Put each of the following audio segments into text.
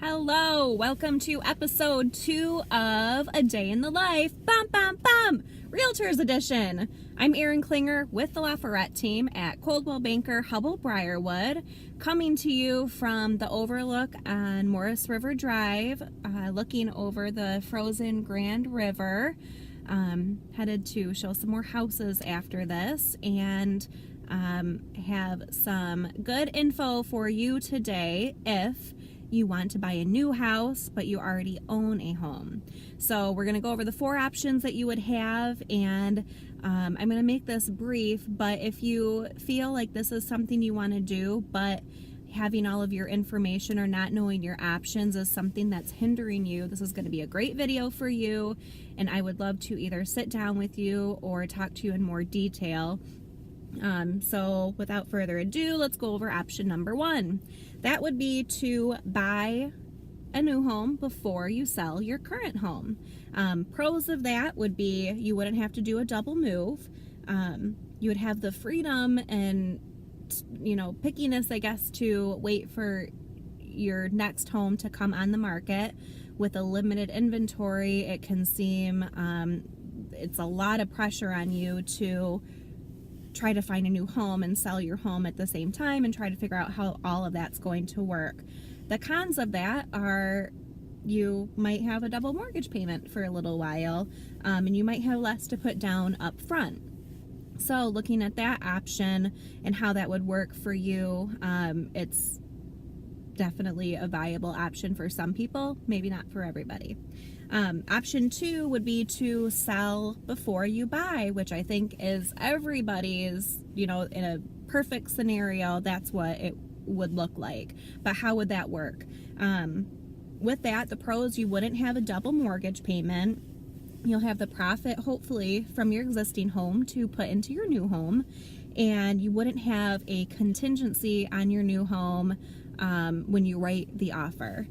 Hello, welcome to episode 2 of A Day in the Life, bum bum bum, Realtors Edition. I'm Erin Klinger with the LaFayette team at Coldwell Banker Hubbell Briarwood, coming to you from the overlook on Morris River Drive, looking over the frozen Grand River. Headed to show some more houses after this and have some good info for you today if you want to buy a new house but you already own a home. So we're going to go over the 4 options that you would have, and I'm going to make this brief, but if you feel like this is something you want to do but having all of your information or not knowing your options is something that's hindering you, this is going to be a great video for you, and I would love to either sit down with you or talk to you in more detail. So without further ado, let's go over option number 1. That would be to buy a new home before you sell your current home. Pros of that would be you wouldn't have to do a double move. You would have the freedom and pickiness, I guess, to wait for your next home to come on the market. With a limited inventory, it can seem it's a lot of pressure on you to try to find a new home and sell your home at the same time and try to figure out how all of that's going to work. The cons of that are you might have a double mortgage payment for a little while, and you might have less to put down up front. So looking at that option and how that would work for you, it's definitely a viable option for some people, maybe not for everybody. Option 2 would be to sell before you buy, which I think is everybody's, in a perfect scenario, that's what it would look like. But how would that work? With that, the pros, you wouldn't have a double mortgage payment. You'll have the profit, hopefully, from your existing home to put into your new home, and you wouldn't have a contingency on your new home when you write the offer.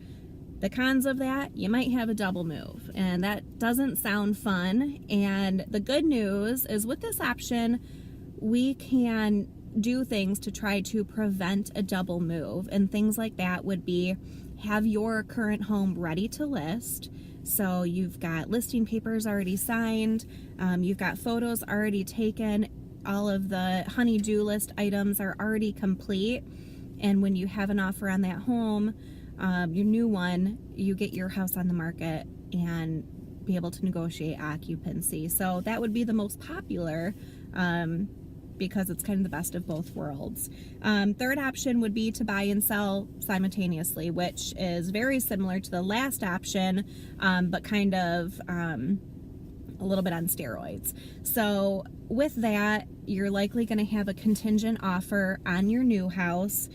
The cons of that, you might have a double move, and that doesn't sound fun. And the good news is with this option, we can do things to try to prevent a double move, and things like that would be have your current home ready to list. So you've got listing papers already signed, you've got photos already taken, all of the honey-do list items are already complete, and when you have an offer on that home, your new one, you get your house on the market and be able to negotiate occupancy. So that would be the most popular because it's kind of the best of both worlds. Third option would be to buy and sell simultaneously, which is very similar to the last option, but kind of a little bit on steroids. So with that, you're likely going to have a contingent offer on your new house.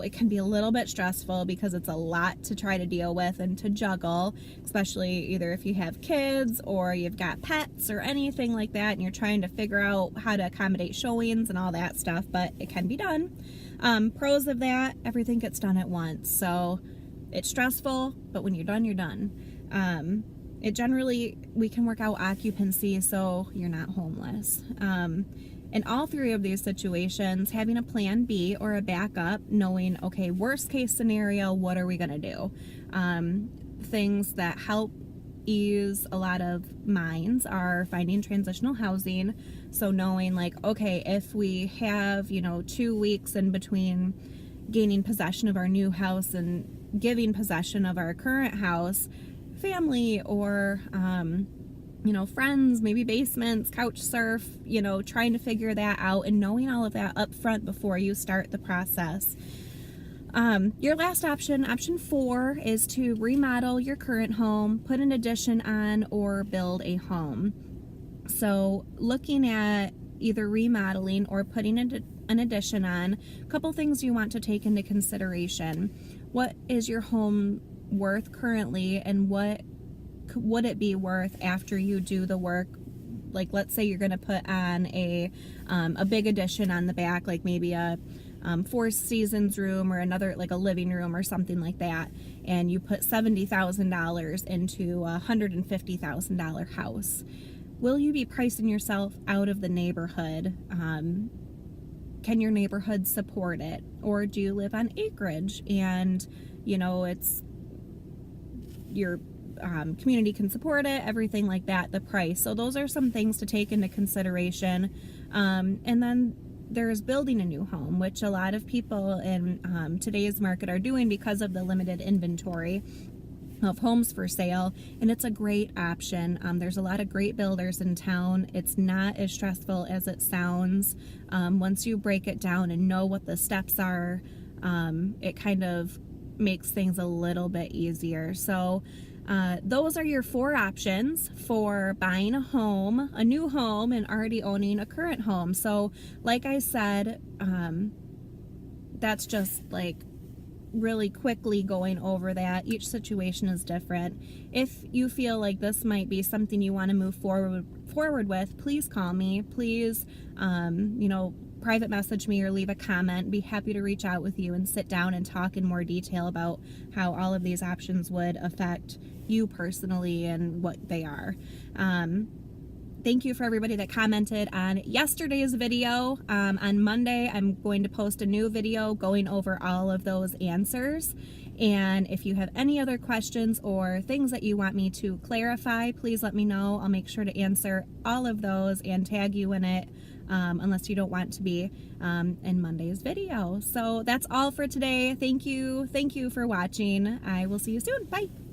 It can be a little bit stressful because it's a lot to try to deal with and to juggle, especially either if you have kids or you've got pets or anything like that, and you're trying to figure out how to accommodate showings and all that stuff, but it can be done. Pros of that, everything gets done at once. So it's stressful, but when you're done, you're done. We can work out occupancy so you're not homeless. In all 3 of these situations, having a plan B or a backup, knowing, okay, worst case scenario, what are we going to do? Things that help ease a lot of minds are finding transitional housing. So knowing like, okay, if we have, 2 weeks in between gaining possession of our new house and giving possession of our current house, family or, friends, maybe basements, couch surf, trying to figure that out and knowing all of that up front before you start the process. Your last option, option 4, is to remodel your current home, put an addition on, or build a home. So looking at either remodeling or putting an addition on, a couple things you want to take into consideration. What is your home worth currently, and what would it be worth after you do the work? Like, let's say you're going to put on a big addition on the back, like maybe a 4 seasons room or another, like a living room or something like that, and you put $70,000 into a $150,000 house. Will you be pricing yourself out of the neighborhood can your neighborhood support it? Or do you live on acreage and, you know, it's your community can support it, everything like that, the price. So those are some things to take into consideration. And then there's building a new home, which a lot of people in today's market are doing because of the limited inventory of homes for sale, and it's a great option. There's a lot of great builders in town. It's not as stressful as it sounds. Once you break it down and know what the steps are, it kind of makes things a little bit easier. So those are your 4 options for buying a home, a new home, and already owning a current home. So like I said, that's just like really quickly going over that. Each situation is different. If you feel like this might be something you want to move forward with, please call me. Please, you know, private message me or leave a comment. Be happy to reach out with you and sit down and talk in more detail about how all of these options would affect you personally and what they are. Thank you for everybody that commented on yesterday's video. On Monday, I'm going to post a new video going over all of those answers. And if you have any other questions or things that you want me to clarify, please let me know. I'll make sure to answer all of those and tag you in it, unless you don't want to be in Monday's video. So that's all for today. Thank you. Thank you for watching. I will see you soon. Bye.